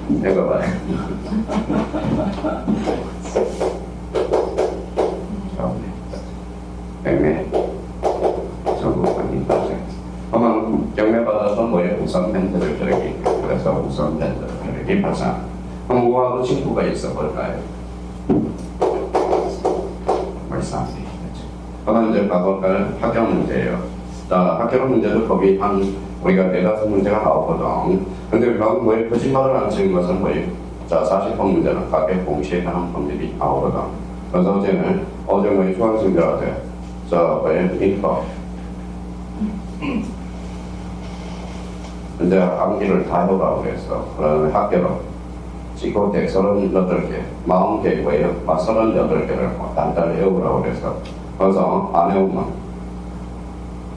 이거 봐요. 경매 전국관이 빠져. 아마 경매 받아서 뭐에 우선 밴드를 저렇게 그래서 우선 밴드를 저렇게 발사. 뭐하고 친구가 있어 볼까요? 발사. 그러면 이제 봐볼까요? 학교 문제예요. 자, 학교 문제도 거의 한 우리가 대다수 문제가 나오거든. 근데 우리가 왜 거짓말을 안 치는 것은 뭐예요? 자, 40번 문제는 가격 공시에 관한 범죄들이 나오거든. 그래서 어제 뭐예요? 수강생들한테 자, 뭐예요? 인터. 근데 암기를 다 해오라고 그랬어. 그러면 학교로 지고대 38개, 40개 뭐예요? 38개를 단단히 외우라고 그랬어. 그래서 안 외우면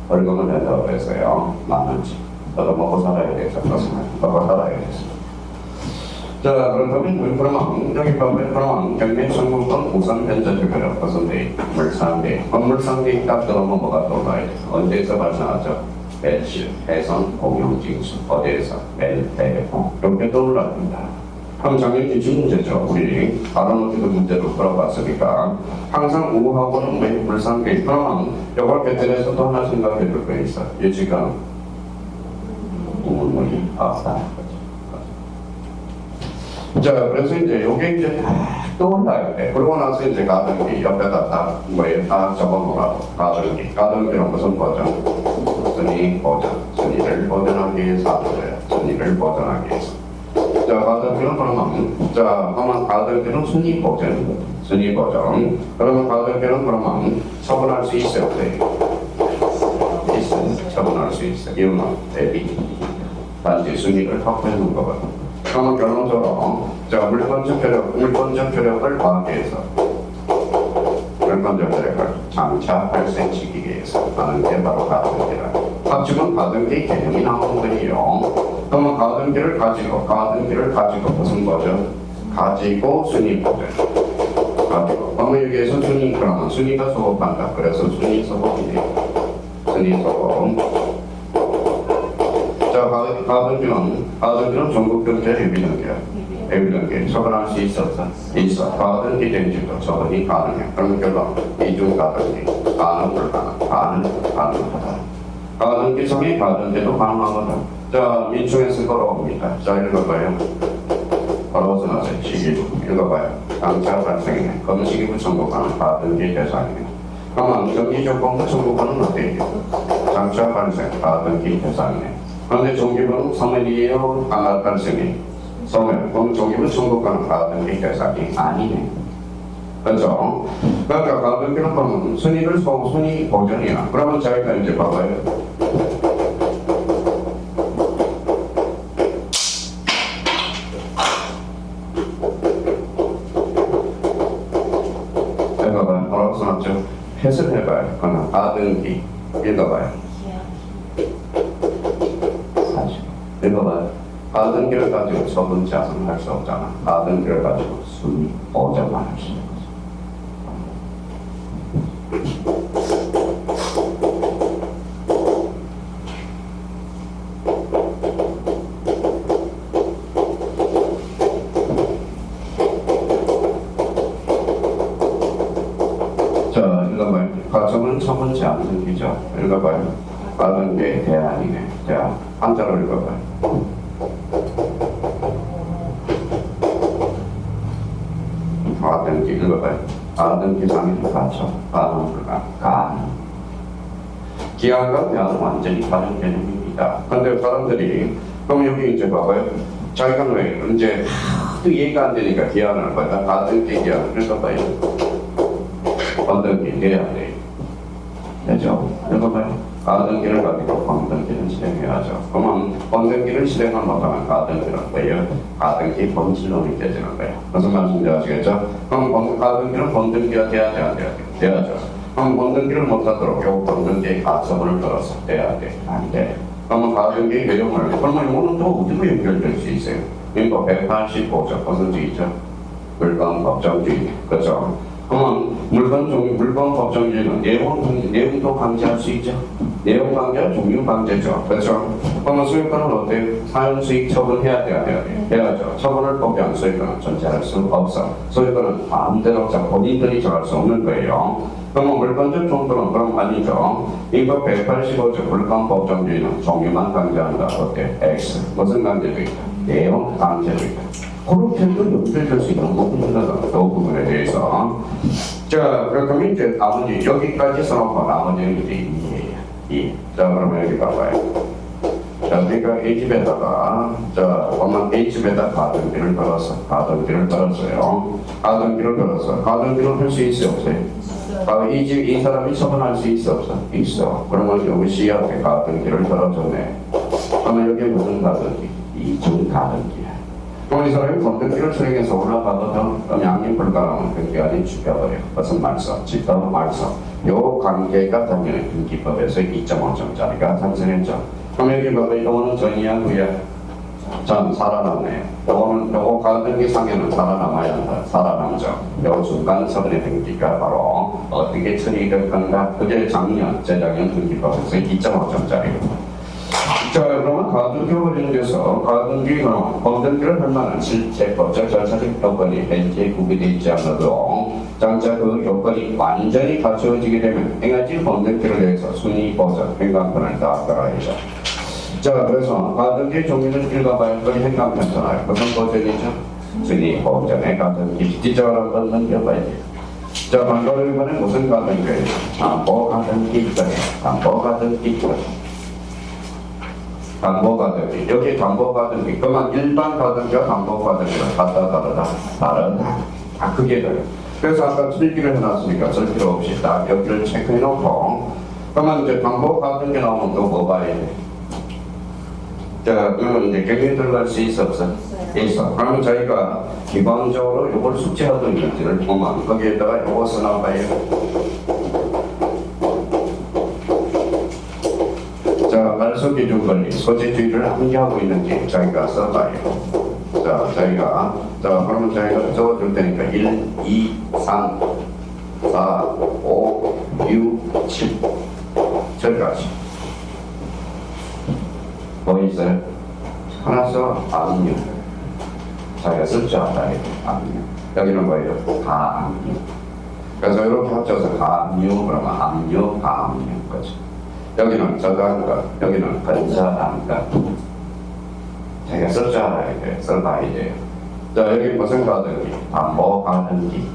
벌금을 낸다고 그랬어요. 10,000원씩. 너도 먹고 살아야 돼서 먹고 살아야 돼서. 자, 그러면 그러면 여기 보면 그러면 경매 성공권 우선 변제주기로 벗어내 물상대. 건물상대 딱 들어오면 뭐가 들어가야 돼? 언제서 발생하죠? 매실, 해선, 공용징수, 어디에서? 매일, 대공 이렇게 떠올라옵니다. 그럼 작년 기출 문제죠. 우리 다른 어디도 문제로 풀어봤으니까 항상 우하고는 왜 물상대? 그러면 이걸 개편해서 또 하나 생각해 볼 거 있어. 예지가 우물물이 없다. 자, 그래서 이제 요게 이제 떠올라야 돼. 그러고 나서 이제 가등기 옆에다 딱 뭐에 다 적어놓으라고. 가등기는 무슨 버전? 순위 버전. 순위를 버전하기 위해서 하는 순위를 버전하기 위해서. 자, 가등기는 그러면 그러면 가등기는 순위 버전. 순위 버전. 그러면 가등기는 그러면 처분할 수 있어요, 없어요? 있어요. 처분할 수 있어요. 이유는 대비. 단지 순위를 확보해 놓은 거거든. 그러면 결론적으로 물건적 효력을 과하기 위해서 물건적 효력을 장차 발생시키기 위해서 하는 게 바로 가등기라. 지금 가등기 개념이 나오는 거예요. 그러면 가등기를 가지고 무슨 거죠? 가지고 순위 보죠. 가지고. 그러면 여기에서 그러면 순위가 소급한다. 그래서 순위 소급이네요. 순위 소급. 자, 가등기는 전국경제 에비던계 처분할 수 있었어. 있어. 가등기 된지도 처분이 가능해. 그러면 결론 이중 가등기 가능 불가능 가능하다. 가등기성의 가등기도 가능하거든. 자, 민중에서 걸어옵니다. 자, 읽어봐요. 걸어서 나서 시기부 읽어봐요. 장차 발생해 검시기부 청구권은 가등기 대상이네. 그러면 정기조건부 청구권은 어떻게 해요? 장차 발생 가등기 대상이네. 그런데 종기부는 소멸이에요? 강할 발생이? 소멸. 그럼 종기부 청구권은 가등기 대상이 아니네. 그렇죠? 그러니까 가등기는 그러면 순위 보전이야. 그러면 저희가 이제 봐봐요. 읽어봐요. 뭐라고 써놨죠? 해석해봐요. 그러면 가등기 읽어봐요. 읽어봐요. 가등기를 가지고 처분 자성을 할 수 없잖아. 가등기를 가지고 순위 보전만 할 수 있는 거죠. 자, 읽어봐요. 가정은 처분치 않는 기죠. 읽어봐요. 가등기의 대안이네. 자, 한자로 읽어봐요. 가등기 읽어봐요. 가등기 상의를 갖춰. 가능. 기한과 대안은 완전히 다른 개념입니다. 그런데 사람들이 그럼 여기 이제 봐봐요. 자기가 왜 이제 또 이해가 안 되니까 기한을 봐요. 가등기 기한을 읽어봐요. 건등기 돼야 돼. 되죠? 읽어봐요. 가등기를 가지고 건등기를 실행해야죠. 그러면 건등기를 실행을 못하면 가등기는 뭐예요? 가등기 범실론이 되지는 거예요. 무슨 말씀인지 아시겠죠? 그럼 가등기는 건등기가 돼야 돼, 안 돼야 돼? 돼야죠. 그럼 건등기를 못하도록 결국 건등기의 가처분을 걸어서 돼야 돼, 안 돼? 그러면 가등기의 개정을 그러면 이거는 또 어디로 연결될 수 있어요? 민법 185조 법정주의죠. 물건 법정주의, 그렇죠? 그러면 물건 법정주의는 내용도 강제할 수 있죠. 내용 방제와 종류 방제죠. 그렇죠? 그러면 소유권은 어때요? 사용 수익 처분해야 돼야 돼요. 해야죠. 처분을 포기한 소유권은 존재할 수 없어. 소유권은 마음대로 본인들이 정할 수 없는 거예요. 그러면 물건적 정도는 그럼 아니죠. 이거 185조 물건법정주의는 종류만 강제한다. 어때? X. 무슨 강제도 있다? 내용 강제도 있다. 그렇게도 연결될 수 있는 부분이다. 그 부분에 대해서. 자, 그럼 이제 나머지 여기까지 써놓고 나머지는 이제 2예요. 자, 그러면 여기 봐봐요. 자, 그러니까 A집에다가, 자, 보면 A집에다 가등기를 걸었어. 가등기를 걸었어요. 가등기를 걸었어. 가등기를 할 수 있어요, 없어요? 이 사람이 처분할 수 있어, 없어? 있어. 그러면 여기 C한테 가등기를 걸어줬네. 그러면 여기 무슨 가등기? 이중 가등기야. 그럼 이 사람이 건등기를 수행해서 올라가거든. 그럼 양님 불가능한 등기 아닌 죽여버려. 무슨 말써? 집단 말써. 요 관계가 당연히 등기법에서 2.5점짜리가 탄생했죠. 그럼 여기 봐봐. 이거는 전이야, 후야? 전 살아남네요. 요거 가등기 상에는 살아남아야 한다. 살아남죠. 요 중간 서른의 등기가 바로 어떻게 처리될 건가? 그게 작년, 재작년 등기법에서 2.5점짜리입니다. 자, 그러면 가등기 관련돼서 가등기는 건등기를 할 만한 실제 법적 절차적 요건이 현재 구비되어 있지 않아도 장차 그 요건이 완전히 갖추어지게 되면 행하지 건등기를 위해서 순위 보전 행간권을 다 따라야죠. 자, 그래서 가등기 종류는 읽어봐요. 거기 행간편잖아요. 무슨 보전이죠? 순위 보전의 가등기. 지적으로 한번 넘겨봐야 돼요. 자, 방금 이번에 무슨 가등기예요? 담보 가등기 거예요. 담보 가등기 거예요. 담보가등기. 여기 담보가등기. 그러면 일반 가등기와 담보가등기가 같다 다르다? 다르다. 그게 다르다. 그래서 아까 필기를 해놨으니까 쓸 필요 없이 딱 여기를 체크해놓고 그러면 이제 담보가등기 나오면 또 뭐 봐야 돼? 자, 그러면 이제 경위 들어갈 수 있어 없어? 있어. 그러면 저희가 기본적으로 이걸 숙지하던 문제를 보면 거기에다가 이거 써놔봐요. 말소기준 권리, 소재주의를 함께하고 있는지 저희가 써봐요. 자, 그러면 저희가 적어줄 테니까 1, 2, 3, 4, 5, 6, 7 저기까지. 뭐 있어요? 하나 써, 압류. 자기가 쓸 줄 알아야 돼, 압류. 여기는 뭐예요? 가압류. 그래서 이렇게 합쳐서 가압류, 그러면 압류, 가압류. 거죠. 여기는 저장가, 여기는 건설한가. 자기가 쓸 줄 알아야 돼. 써봐야 돼요. 자, 여기 무슨 가등기? 담보 가등기.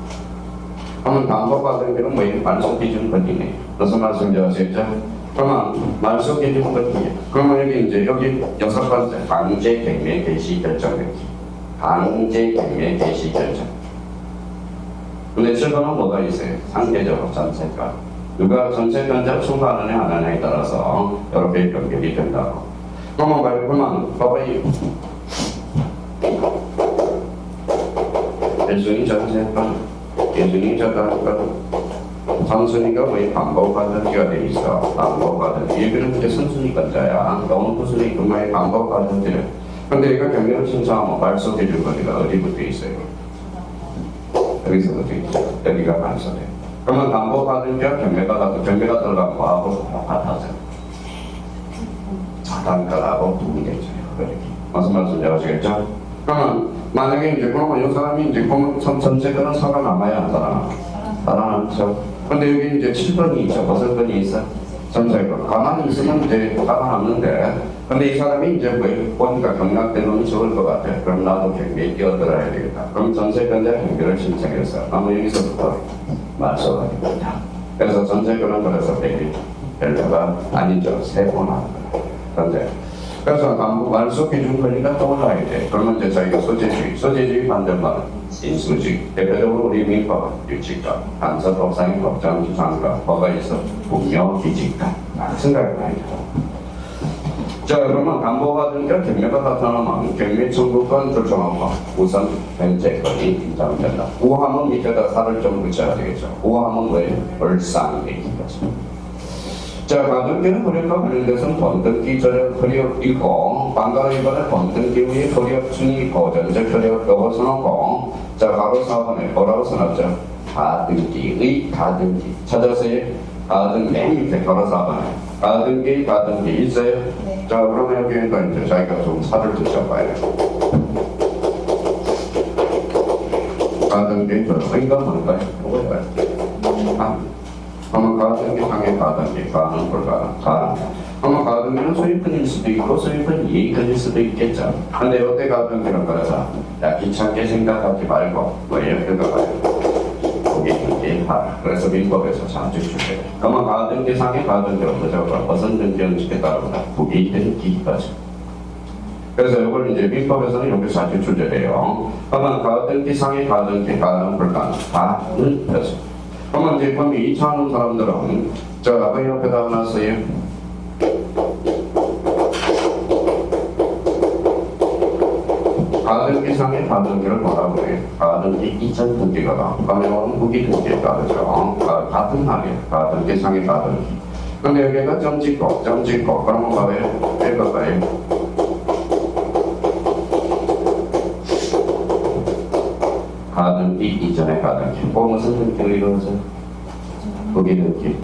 그러면 담보 가등기는 뭐예요? 말소기준 권리네. 무슨 말씀인지 아시겠죠? 그러면 말소기준 권리. 그러면 여기 이제 여기 6번째 강제 경매 개시 결정했지. 강제 경매 개시 결정. 근데 7번은 뭐가 있어요? 상대적으로 전세가. 누가 전세권자를 추구하느냐 안 하느냐에 따라서 이렇게 연결이 된다고. 그러면 봐봐요. 일순위 전세권, 일순위 저당권, 선순위가 거의 반복가등기가 돼 있어. 반복가등기. 여기는 이제 선순위권자야. 너는 무순위 그만의 반복가등기를. 근데 이거 경매를 신청하면 말소기준 권리가 어디 붙어 있어요? 여기서 붙어 있죠. 여기가 반소돼. 그러면 담보가등기와 경매가 들어간 거하고 같아서 자단가하고 동일해져요. 그렇게 무슨 말씀인지 아시겠죠? 그러면 만약에 이제 그러면 이 사람이 이제 전체권은 살아남아야 안 살아남죠. 근데 여기 이제 7번이 있죠. 무슨 번이 있어? 전체권. 가만히 있으면 이제 살아남는데 근데 이 사람이 이제 뭐 보니까 경락된 놈이 좋을 것 같아. 그럼 나도 경매에 뛰어들어야 되겠다. 그럼 전세권자 경매를 신청했어. 아마 여기서부터 말소가 됩니다. 그래서 전세권은 그래서 별로가 아니죠. 세번 하는 거예요. 그래서 말소 기준 권리가 떠올라야 돼. 그러면 이제 저희가 소재주의 반대말은 인수주의. 대표적으로 우리 민법, 규칙과 간섭법상의 법정 주장과 뭐가 있어? 분명 기직과 생각을 많이 해요. 자, 그러면 담보가등기와 경매가 나타나면 경매 청구권 결정하고 우선 변제권이 인정된다. 우함은 밑에다 살을 좀 붙여야 되겠죠. 우함은 뭐예요? 벌상이 거죠. 자, 가등기는 허력과 관련돼서는 번등기 저력 허력 있고 방가로 이번에 번등기 후에 허력 순위 보전적 허력 요거 써놓고 자, 가로 4번에 뭐라고 써놨죠? 가등기의 가등기 찾아서요. 가등 맨 밑에 가로 4번에 가등기 있어요? 네. 자, 그러면 여기에다 이제 자기가 좀 살을 붙여봐야 돼요. 가등기 들어가 뭔가요? 뭐예요? 그러면 가등기 상에 가등기 가는 불가능 가능. 그러면 가등기는 소유권일 수도 있고 소유권 이익권일 수도 있겠죠. 근데 어때 가등기는 그래서 야 귀찮게 생각하지 말고 뭐예요? 읽어봐요. 고객등기 하라. 그래서 민법에서 자주 주세요. 그러면 가등기상의 가등기는 무조건 어선 등기원칙에 따르다 고객등기까지. 그래서 이걸 이제 민법에서는 여기 자주 출제돼요. 그러면 가등기상의 가등기 가능 불가능 가는 거죠. 그러면 이제 범위 2차 하는 사람들은 자, 그 옆에다 하나 써요. 가등기상의 가등기를 뭐라고 해요? 가등기 이전 등기거다. 그러면 후기 등기에 따르죠. 같은 말이에요. 가등기상의 가등기. 근데 여기가 점 찍고 그러면 뭐예요? 읽어봐요. 가등기 이전의 가등기. 무슨 등기로 이루어져? 후기 등기.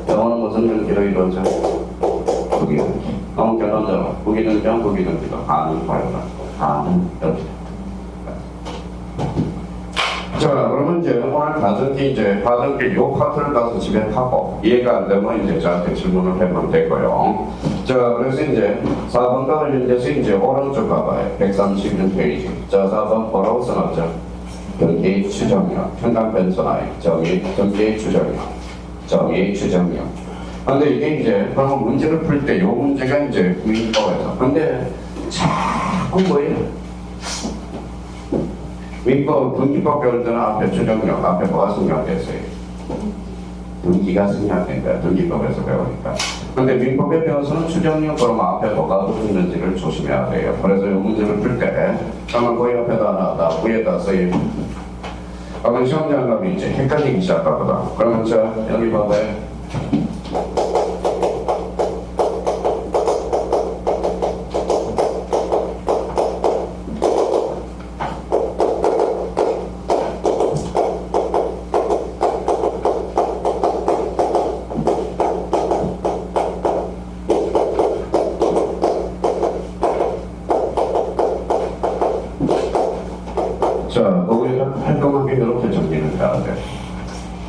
영어는 무슨 등기로 이루어져? 후기 등기. 너무 결론적으로 후기 등기는 후기 등기도 가능 발효다. 가능 여기. 자, 그러면 이제 오늘 가등기 요 파트를 가서 집에 하고 이해가 안 되면 이제 저한테 질문을 해보면 되고요. 자, 그래서 이제 4번과 관련돼서 이제 오른쪽 가봐요. 131페이지. 자, 4번 뭐라고 써놨죠? 경계의 추정력, 현상 변선화의 경계의 추정력. 근데 이게 이제 그러면 문제를 풀 때 요 문제가 이제 민법에서. 근데 자꾸 뭐예요? 민법, 등기법 배울 때는 앞에 추정력, 앞에 뭐가 생략됐어요? 등기가 생략된 거야, 등기법에서 배우니까. 근데 민법에 배워서는 추정력, 그러면 앞에 뭐가 붙는지를 조심해야 돼요. 그래서 이 문제를 풀 때, 그러면 그 옆에다 놔다, 위에다 써요. 그러면 시험장갑이 이제 헷갈리기 시작하거든. 그러면 자, 여기 봐봐요. 자, 거기가 활동하게 이렇게 정리를 해야 돼.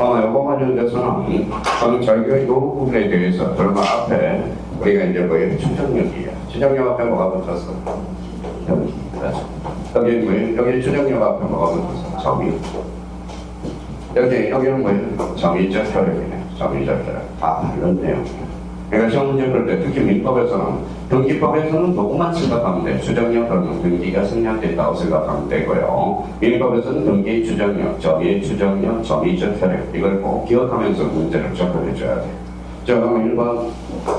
요거 관련돼서는 저는 자기가 이 부분에 대해서 그러면 앞에 우리가 이제 뭐예요? 추정력이야. 추정력 앞에 뭐가 붙었어? 여기. 여기 뭐예요? 여기 추정력 앞에 뭐가 붙었어? 점이. 여기는 뭐예요? 점이적 혈액이네. 점이적 혈액. 다른 내용이야. 그러니까 시험 문제 풀 때 특히 민법에서는 등기법에서는 요것만 생각하면 돼. 추정력 그러면 등기가 생략된다고 생각하면 되고요. 민법에서는 등기의 추정력, 점의 추정력, 점이적 혈액 이걸 꼭 기억하면서 문제를 접근해줘야 돼. 자, 그럼 1번.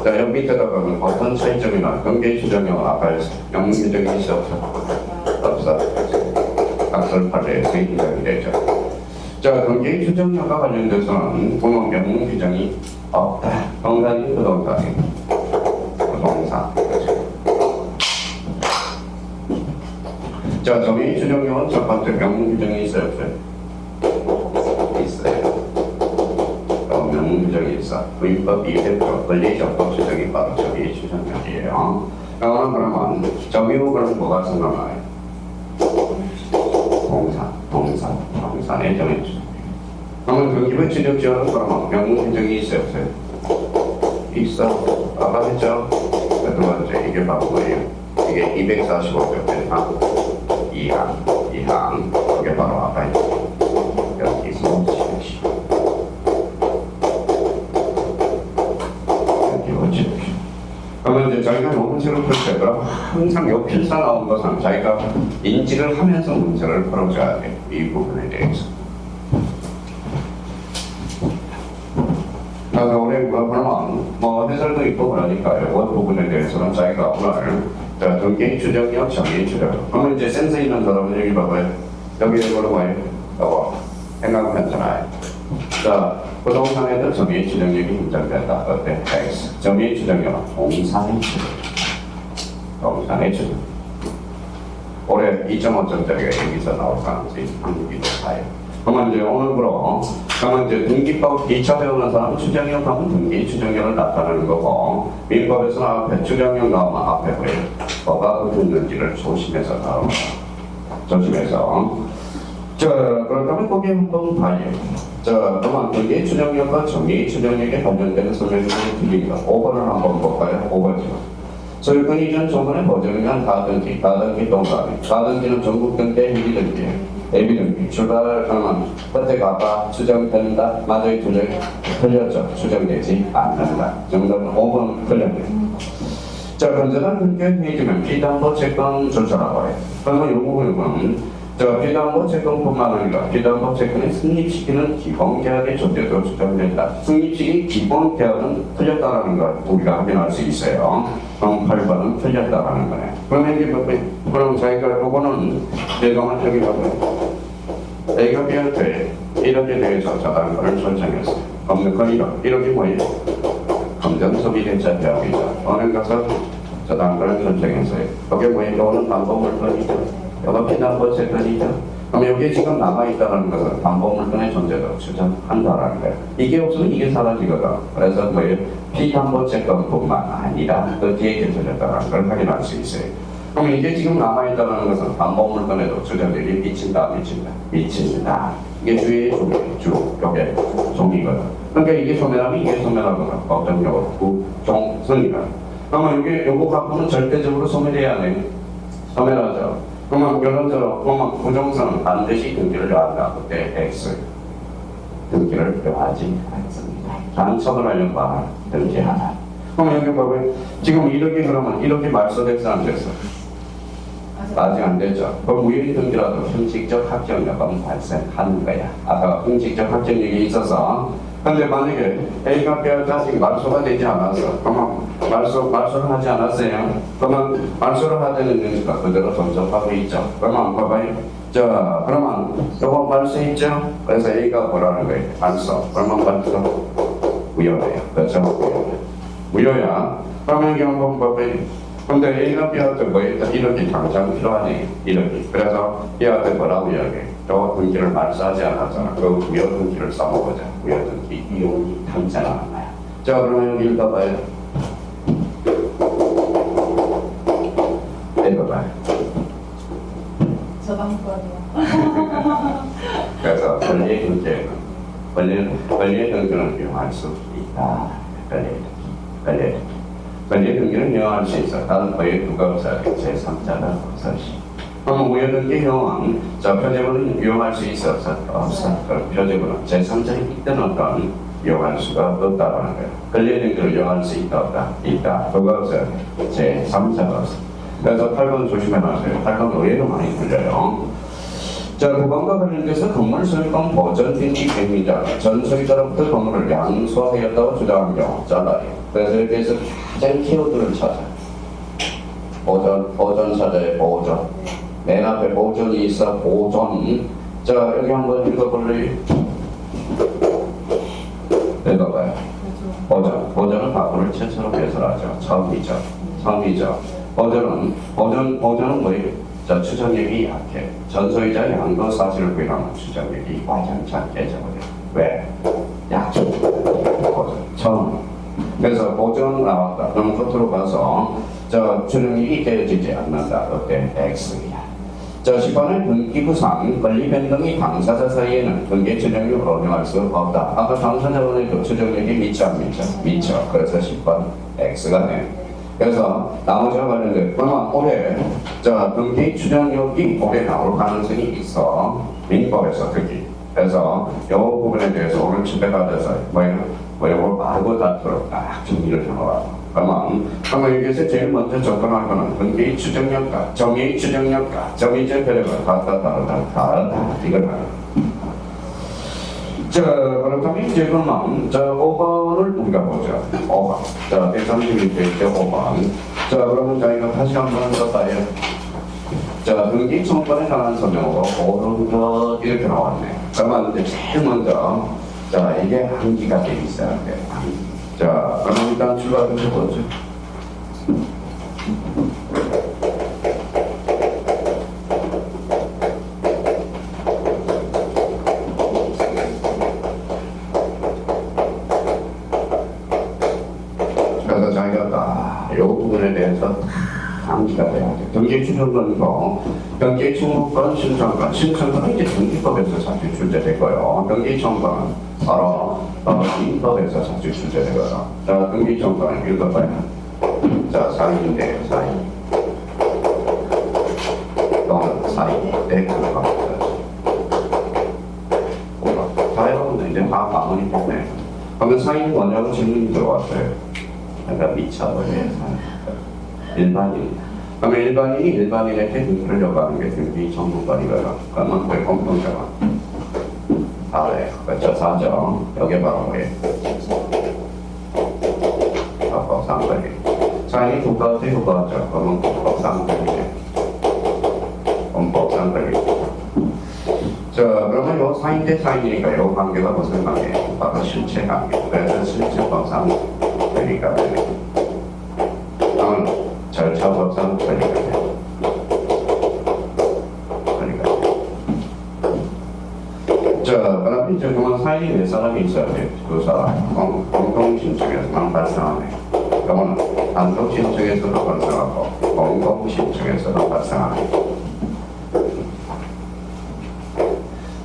자, 여기 밑에다 보면 어떤 차이점이나 등기의 추정력은 아까 명문규정이 있어 없어. 각설팔레에서 인정이 되죠. 자, 등기의 추정력과 관련돼서는 보면 명문규정이 없다. 동사니 부동사니. 부동사. 자, 점의 추정력은 첫 번째 명문규정이 있어요, 없어요? 있어요. 명문규정이 있어. 부인법 이대표 권리적법 추정이 바로 점의 추정력이에요. 그러면 점의 후 그럼 뭐가 생각나요? 동사의 점의 추정. 그러면 그 기본 추정지어는 그러면 명문규정이 있어요, 없어요? 있어. 아까 했죠? 두 번째, 이게 바로 뭐예요? 이게 245쪽 pen 2항. 이게 바로 아까 했죠? 여기 뭐지? 여기 뭐지? 그러면 이제 자기가 문제를 풀 때, 그럼 항상 요 필사 나온 것은 자기가 인지를 하면서 문제를 풀어줘야 돼. 이 부분에 대해서. 그래서 우리 그러면 뭐 해설도 있고 그러니까요. 그 부분에 대해서는 자기가 오늘 등기 추정력, 점의 추정력. 그러면 이제 센스 있는 사람은 여기 봐봐요. 여기 뭐로 봐요? 요거 생각은 괜찮아요. 자, 부동산에도 점의 추정력이 인정된다. 어때? X. 점의 추정력은 동산의 추정. 동산의 추정. 올해 2.5점짜리가 여기서 나올 가능성이 확률이 높아요. 그러면 이제 오늘부로 그러면 이제 등기법 2차 배우는 사람 추정력 하면 등기 추정력을 나타내는 거고 민법에서는 앞에 추정력 나오면 앞에 왜 뭐가 붙는지를 조심해서 나옵니다. 조심해서. 그렇다면 거기에 한번 봐요. 그러면 등기 추정력과 정의 추정력에 관련되는 설명이 드립니다. 5번을 한번 볼까요? 5번이요. 소유권 이전 조건의 보정이란 가등기 동그라미. 가등기는 전국 등기, 해비 등기. 예비 등기. 출발하면 끝에 가봐 추정된다. 맞아요, 추정. 틀렸죠. 추정되지 않는다. 정답은 5번 틀렸네요. 건전한 등기를 해주면 피담보 채권 절차라고 해요. 그러면 이 부분은 피담보 채권뿐만 아니라 피담보 채권을 승립시키는 기본계약의 존재도 주장된다. 승립시킨 기본계약은 틀렸다라는 걸 우리가 확인할 수 있어요. 그럼 8번은 틀렸다라는 거네. 그러면 이제 그럼 저희가 요거는 내동을 확인하고 A가 B한테 돼. 이렇게 대해서 자다는 것을 설정했어요. 검색건 1억이 뭐예요? 검정소비대차 계약이죠. 어느 것을 자다는 것을 설정했어요. 여기 뭐예요? 이거는 담보물건이죠. 여가 피담보 채권이죠. 그럼 여기에 지금 남아있다는 것은 담보물건의 존재도 추정한다라는 거예요. 이게 없으면 이게 사라지거든. 그래서 뭐예요? 피담보 채권뿐만 아니라 그 뒤에 겹쳐졌다는 걸 확인할 수 있어요. 그럼 이게 지금 남아있다는 것은 담보물건에도 추정들이 미친다. 이게 주의 요게 종이거든. 그러니까 이게 소멸하면 이게 소멸하거든. 어떤 경우 부종성이거든. 그러면 이게 요거 갖고는 절대적으로 소멸해야 돼. 소멸하죠. 그러면 결론적으로 그러면 부정선은 반드시 등기를 요한다. 그때 X 등기를 요하지 않습니다. 단속을 하려는 바 등기하나. 그럼 여기 보면 지금 이렇게 그러면 이렇게 말소됐어 안 됐어? 아직 안 됐죠. 그럼 무효인 등기라도 형식적 확정력은 발생하는 거야. 아까 형식적 확정력이 있어서 근데 만약에 A가 B한테 아직 말소가 되지 않았어. 그러면 말소를 하지 않았어요. 그러면 말소를 하자는 의미가 그대로 존속하고 있죠. 그러면 봐봐요. 그러면 요거 말소 있죠? 그래서 A가 뭐라는 거예요? 말소. 그러면 말소 무효예요. 그렇죠? 무효야. 그러면 이게 한번 봐봐요. 근데 A가 B한테 뭐 했다? 1억이 당장 필요하네. 1억이. 그래서 B한테 뭐라고 이야기해? 저 등기를 말소하지 않았잖아. 그 무효 등기를 써먹어자. 무효 등기 이용이 당장 안 나요. 그러면 여기 읽어봐요. 읽어봐요. 저당권이요. 그래서 권리의 등기는 이용할 수 있다. 권리의 등기는 이용할 수 있어. 다른 거에 누가 없어야 돼? 제3자가 없어지. 그럼 무효 등기 이용은 표제물은 이용할 수 있어? 없어. 그럼 표제물은 제3자의 있던 어떤 이용할 수가 없다라는 거예요. 권리의 등기를 이용할 수 있다 없다? 있다. 누가 없어야 돼? 제3자가 없어. 그래서 8번 조심해놔세요. 8번 의외로 많이 풀려요. 9번과 관련돼서 건물 소유권 보전 등기 갱리자 전 소유자로부터 건물을 양수하였다고 주장한 경우 잘라요. 그래서 여기에서 가장 키워드를 찾아. 보전 찾아요. 보전. 맨 앞에 보전이 있어. 보전. 여기 한번 읽어볼래요? 읽어봐요. 보전은 바꾸를 최초로 배설하죠. 처음이죠. 보전은 뭐예요? 추정력이 약해. 전소유자 양도 사실을 부인하면 추정력이 와장치 않게 적어요. 왜? 약점. 처음. 그래서 보전 나왔다. 그럼 끝으로 가서 추정력이 깨어지지 않는다. 그때 X야. 10번은 등기부상 권리 변동이 당사자 사이에는 등기 추정력을 운용할 수 없다. 아까 당사자분에도 추정력이 미쳐 안 미쳐? 미쳐. 그래서 10번 X가 돼. 그래서 나머지와 관련된 그러면 올해 등기 추정력이 올해 나올 가능성이 있어. 민법에서 특히. 그래서 이 부분에 대해서 오늘 집에 가셔서 뭐라고 알고 닿도록 딱 정리를 해놓아. 그러면 여기서 제일 먼저 접근할 거는 등기 추정력과 정의 추정력과 정의적 결과가 다르다. 이걸 하는. 그렇다면 이제 그러면 5번을 우리가 보죠. 5번. 131페이지 5번. 그러면 저희가 다시 한번 써봐요. 등기 청구권에 관한 설명으로 오른 것 이렇게 나왔네. 그러면 이제 제일 먼저 이게 한기가 돼 있어야 돼. 그럼 일단 출발을 해보죠. 등기 추정권과 등기 청구권 신청권은 이제 등기법에서 자주 출제되고요. 등기 청구권은 바로 민법에서 자주 출제되고요. 자, 등기 청구권은 읽어봐요. 자, 사인인데요, 사인. 또는 사인, 대금과 다 여러분들 이제 다 마무리 때문에 그러면 사인 뭐냐고 질문이 들어왔어요. 그러니까 미쳐버려요. 일반인. 그러면 일반인이 일반인에게 등기를 요구하는 게 등기 청구권이고요. 그러면 그 공통점은 아래, 그렇죠. 사정. 여기 바로 뭐예요? 법상권이. 사인이 국가한테 요구하죠. 그러면 법상권이죠. 법상권이. 자, 그러면 요 사인 대 사인이니까 요 관계가 무슨 관계예요? 바로 실체 관계. 그래서 실체법상 권리가 되는 절차법상 권리가 돼요. 권리가 돼요. 자, 그다음에 이제 그러면 사인이 몇 사람이 있어야 돼요? 두 사람. 공동신청에서만 발생하네. 그러면 단독신청에서도 발생하고 공동신청에서도 발생하네.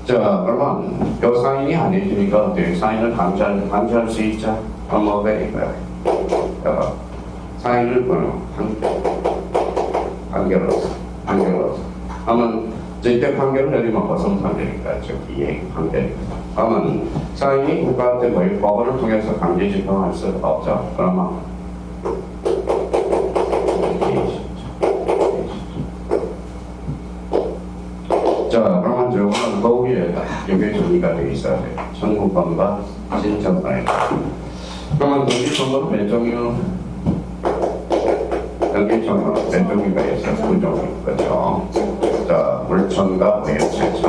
자, 그러면 요 사인이 아니니까 어때요? 사인을 강제할 수 있죠? 뭐 그러니까요. 사인을 판결로서. 그러면 이때 판결을 내리면 무슨 판결일까요? 즉 이행 판결입니다. 그러면 사인이 국가한테 뭐 법원을 통해서 강제 집행할 수 없죠. 그러면 자, 그러면 저거는 거기에 이게 정리가 되어 있어야 돼요. 청구권과 신청권에. 그러면 등기청구는 몇 종류? 등기청구는 몇 종류가 있어요? 9종류. 그렇죠? 자, 물청과 외유체청.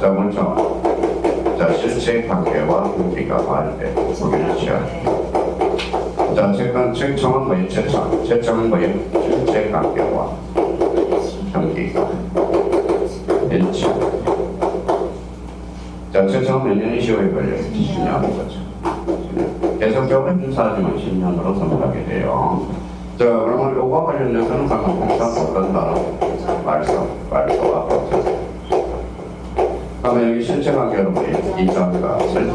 자, 물청. 자, 실체 관계와 등기가 관련된 소개를 취하죠. 자, 체청은 뭐예요? 체청은 뭐예요? 실체 관계와 등기가 일치. 자, 체청은 몇 년이 시효에 걸려요? 10년 거죠. 계속적으로 행사하지만 10년으로 선택하게 돼요. 자, 그러면 요거 관련돼서는 방금 공사 어떤 단어? 말소와 법정. 그러면 여기 실체 관계로 뭐예요? 이전과 설정.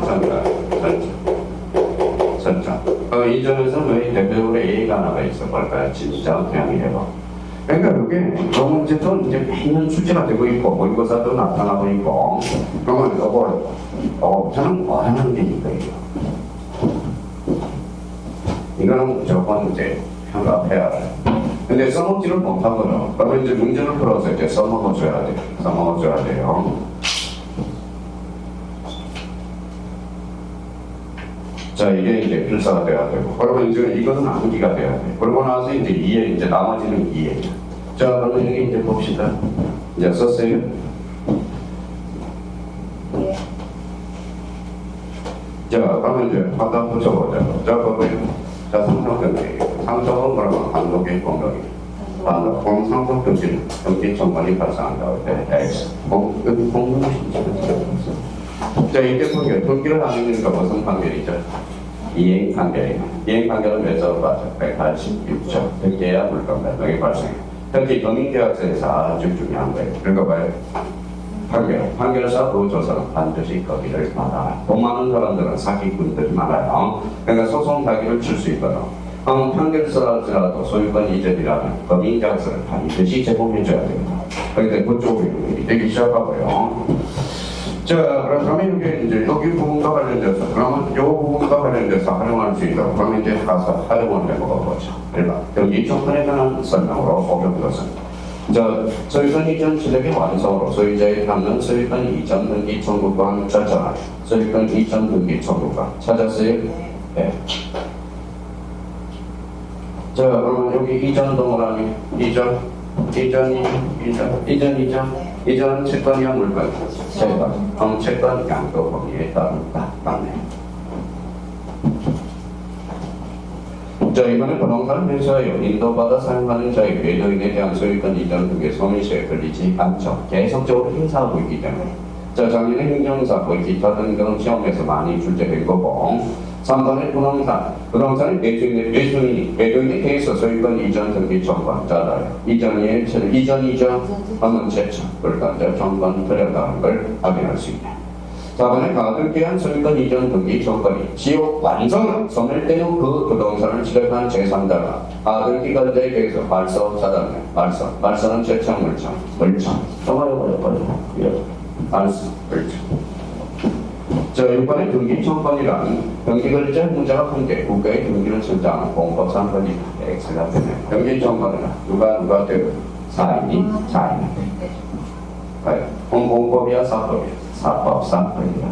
이전에서는 왜 대표적으로 A가 하나가 있어? 뭘까요? 진짜 그냥 해봐. 그러니까 이게 너무 이제 매년 수치가 되고 있고 모의고사도 나타나고 있고 그러면 저는 어려운 게 이거예요. 이거는 무조건 이제 평가해야 돼. 근데 써먹지를 못하거든. 그러면 이제 문제를 풀어서 이제 써먹어줘야 돼요. 자, 이게 이제 필사가 돼야 되고, 그러면 이제 이거는 암기가 돼야 돼. 그러고 나서 이제 이제 나머지는 이해. 자, 그러면 여기 이제 봅시다. 이제 썼어요? 네. 자, 그러면 이제 하다 붙여보자. 자, 그러면 자, 상속은 뭐라고? 단독의 공동이. 상속 등기 청구권이 발생한다고 할 때, X. 공동신청을 자, 이때 보니까 등기를 하는 거니까 무슨 판결이죠? 이행 판결이에요. 이행 판결은 몇 점을 받죠? 186점. 등기해야 물건 몇 명이 발생해요. 특히 금융계약서에서 아주 중요한 거예요. 그러니까 봐요. 판결사 그 조사는 반드시 거기를 받아. 돈 많은 사람들은 사기꾼들이 많아요. 그러니까 소송 사기를 칠 수 있거든. 판결서라도 소유권 이전이라면 금융계약서를 반드시 제공해줘야 됩니다. 그러니까 그쪽으로 되기 시작하고요. 자, 그러면 이제 여기 부분과 관련돼서 그러면 이 부분과 관련돼서 활용할 수 있도록 그러면 이제 가서 활용을 해보자. 일반 여기 청구에 관한 설명으로 보는 것은 자, 소유권 이전 시작의 완성으로 소유자에 닿는 소유권 이전 등기 청구권 찾아라. 소유권 이전 등기 청구권 찾았어요? 네. 자, 그러면 여기 이전 동그라미 이전 채권이야 물건 채권 채권 양도 범위에 따른다. 맞네. 자, 이번에 부동산 회사요 인도받아 사용하는 자의 외도인에 대한 소유권 이전 등의 소미시에 걸리지 않죠. 계속적으로 행사하고 있기 때문에. 자, 작년에 행정사 기타 등등 시험에서 많이 출제된 거고. 3번에 부동산. 부동산이 매도인에 대해서 소유권 이전 등기 청구한 자라요. 이전이죠. 하면 제청. 그러니까 이제 정권 들여다는 걸 확인할 수 있네. 4번에 가등기한 소유권 이전 등기 조건이 지역 완성을 소멸되는 그 부동산을 취득한 제3자가 가등기 관자에 대해서 말소 차단해. 말소는 제청 물청. 정화요. 말소 물청. 자, 6번의 등기 청건이란 등기 권리자 문제가 큰데 국가의 등기를 선정하는 공법상 권리다. X가 되네. 등기 청건은 누가 되고 사인이 돼. 과연 공법이야 사법이야? 사법상 권리다.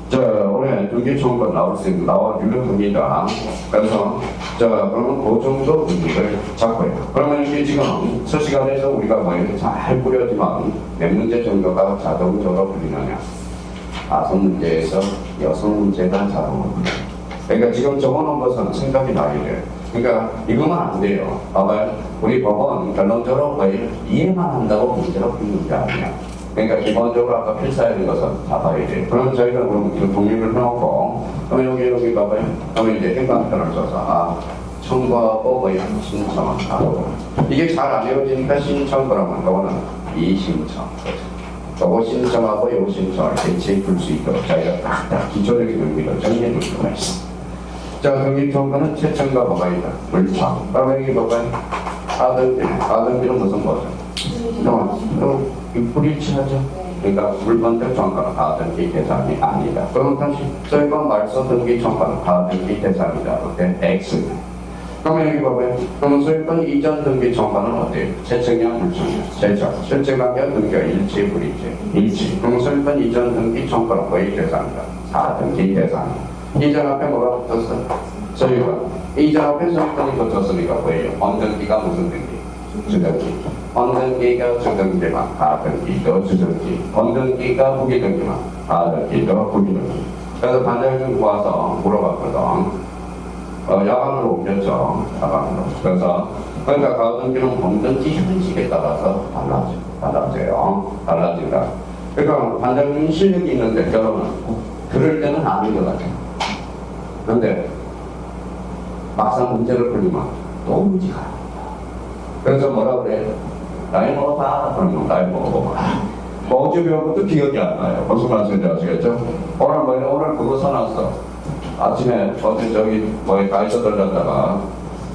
자, 올해 등기 청건 나와 유료 등기다. 그래서 그러면 그 정도 등기를 잡고요. 그러면 이게 지금 서시간에서 우리가 잘 꾸렸지만 몇 문제 정도가 자동적으로 풀리느냐? 5문제에서 6문제가 자동으로 풀려요. 그러니까 지금 적어놓은 것은 생각이 나야 돼요. 그러니까 이거만 안 돼요. 봐봐요. 우리 법은 결론적으로 거의 이해만 한다고 문제로 풀리는 게 아니야. 그러니까 기본적으로 아까 필사해야 되는 것은 잡아야 돼. 그럼 저희가 그럼 이거 독립을 해놓고, 그럼 여기 봐봐요. 그러면 이제 행간편을 써서, 청구하고 신청하고. 이게 잘 안 이루어지니까 신청 그러면 그거는 이신청. 요거 신청하고 요거 신청을 대체해 줄 수 있도록 저희가 딱 기초적인 의미를 정리해 줄 수가 있어. 자, 등기 청구는 채청과 보관이다. 물청. 그러면 여기 봐봐요. 가등기는 무슨 거죠? 불일치하죠. 그러니까 물건적 청구는 가등기 대상이 아니다. 그럼 다시 저희가 말소 등기 청구는 가등기 대상이다. 그때 X. 그러면 여기 봐봐요. 그러면 소유권 이전 등기 청구는 어때요? 채청이야 불청이야? 채청. 실제관계와 등기가 일치 불일치? 그럼 소유권 이전 등기 청구는 거의 대상이다. 가등기 대상이다. 이전 앞에 뭐가 붙었어? 소유권. 이전 앞에 소유권이 붙었으니까 뭐예요? 언등기가 무슨 등기? 주등기. 언등기가 주등기만 가등기도 주등기. 언등기가 후기등기만 가등기도 후기등기. 그래서 반장님 와서 물어봤거든. 야간으로 옮겼죠. 야간으로. 그러니까 가등기는 범등기 형식에 따라서 달라진다. 그러니까 반장님 실력이 있는데 결혼은 그럴 때는 아닌 것 같아요. 그런데 막상 문제를 풀리면 또 문제가 나옵니다. 그래서 뭐라 그래? 나이 먹어봐. 그러면 나이 먹어봐. 어제 배운 것도 기억이 안 나요. 무슨 말씀인지 아시겠죠? 오늘 그거 사놨어. 아침에 어제 가이셔들 갔다가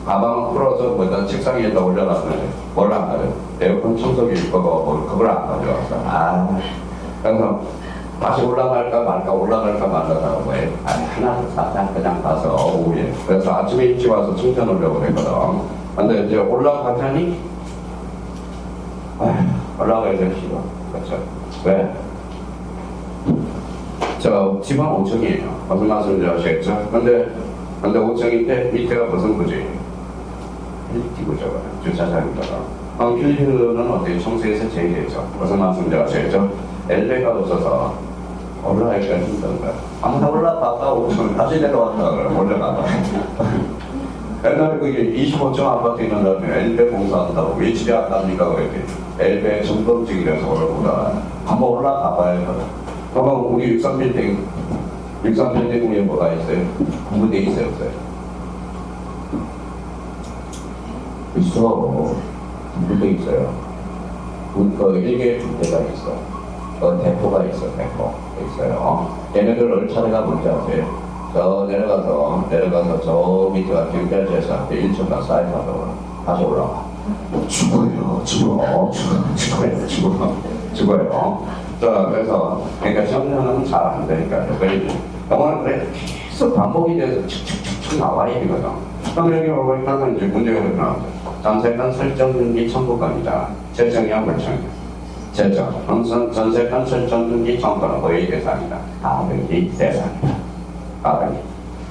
가방을 풀어서 책상 위에다 올려놨는데 뭘 안 가져? 에어컨 청소기 거고 그걸 안 가져왔어. 그래서 다시 올라갈까 말까 말다가 하나 사자 그냥 가서 오후에. 그래서 아침에 일찍 와서 충전하려고 그랬거든. 근데 이제 올라가자니 올라가야 될 싫어. 그렇죠? 왜? 집은 5층이에요. 무슨 말씀인지 아시겠죠? 근데 5층인데 밑에가 무슨 구조예요? 필리티 구조가 주차장이다가. 필리티는 어때요? 청소에서 제일 되죠. 무슨 말씀인지 아시겠죠? 엘리베이터가 없어서 올라가기가 힘든 거야. 항상 올라갔다가 5층 다시 내려왔다가 올라가다. 옛날에 그게 25층 아파트 있는 다음에 엘베 공사한다고 왜 집에 안 갑니까? 그랬더니 엘베 점검직이라서 올라보다 한번 올라가 봐야 그러면 우리 63빌딩 위에 뭐가 있어요? 군부대 있어요? 없어요? 있어. 군부대 있어요. 일개 군대가 있어. 대포가 있어. 대포 있어요. 얘네들 얼차례가 뭔지 아세요? 내려가서 저 밑에가 경찰제사 앞에 1층가 사이트하다가 다시 올라가. 죽어요. 자, 그래서 그러니까 시험장은 잘 안 되니까요. 영어는 그래 계속 반복이 돼서 축축축축 나와야 되거든. 그럼 여기 보니까 이제 문제가 나왔죠. 전세권 설정 등기 청구권이다. 채청이야 불청이야? 채청. 전세권 설정 등기 청구는 거의 대상이다. 가등기 대상이다. 가등기.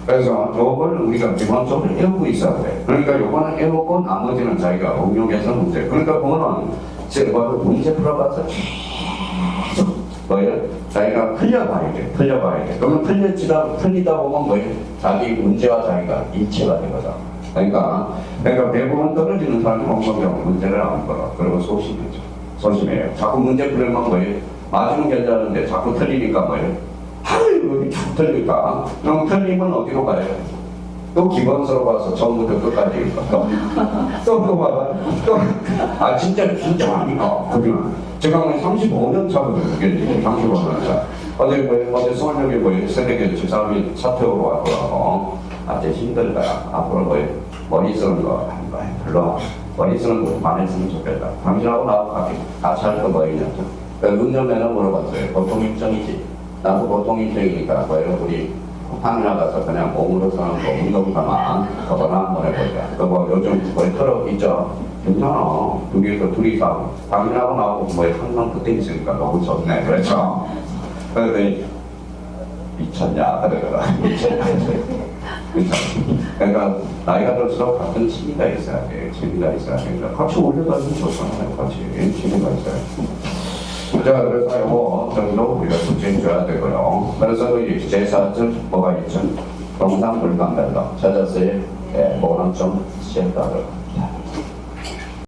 그래서 요걸 우리가 기본적으로 외우고 있어야 돼. 그러니까 요거는 외우고 나머지는 자기가 응용해서 문제. 그러니까 그거는 제가 문제 풀어봐서 자기가 풀려봐야 돼. 그러면 풀리다 보면 자기 문제와 자기가 일치가 되거든. 그러니까 대부분 떨어지는 사람이 엉망경 문제를 안 풀어. 그리고 소심해요. 자꾸 문제 풀면 맞으면 괜찮은데 자꾸 틀리니까 아유, 여기 쭉 틀릴까? 그럼 틀리면 어디로 가요? 또 기본서로 가서 처음부터 끝까지 또 봐봐. 아, 진짜 아니까. 그러면 제가 뭐 35년 차거든요. 이게 35년 차. 어제 서울역에 새벽에 주사람이 차태우러 왔더라고. 아, 진짜 힘들다. 앞으로 머리 쓰는 거 별로 머리 쓰는 거 많이 쓰면 좋겠다. 당신하고 나하고 같이 할 거 뭐 있냐. 운전면허 물어봤어요. 보통 일정이지. 나도 보통 일정이니까 우리 항이나 가서 그냥 몸으로 사는 거 운동 삼아 그거나 한번 해보자. 그거 요즘 트럭 있죠? 괜찮아. 둘이서 당신하고 나하고 항상 그때 있으니까 너무 좋네. 그렇죠? 그래서 미쳤냐 그러더라. 미쳤냐. 그러니까 나이가 들수록 같은 취미가 있어야 돼. 취미가 있어야 돼. 그러니까 같이 올려다니면 좋잖아요. 같이 취미가 있어야 돼. 자, 그래서 이거 정도 우리가 숙제해 줘야 되고요. 그래서 그 제사절 뭐가 있죠? 동상불감별로 찾았어요. 예, 뭐는 좀 쉬었다.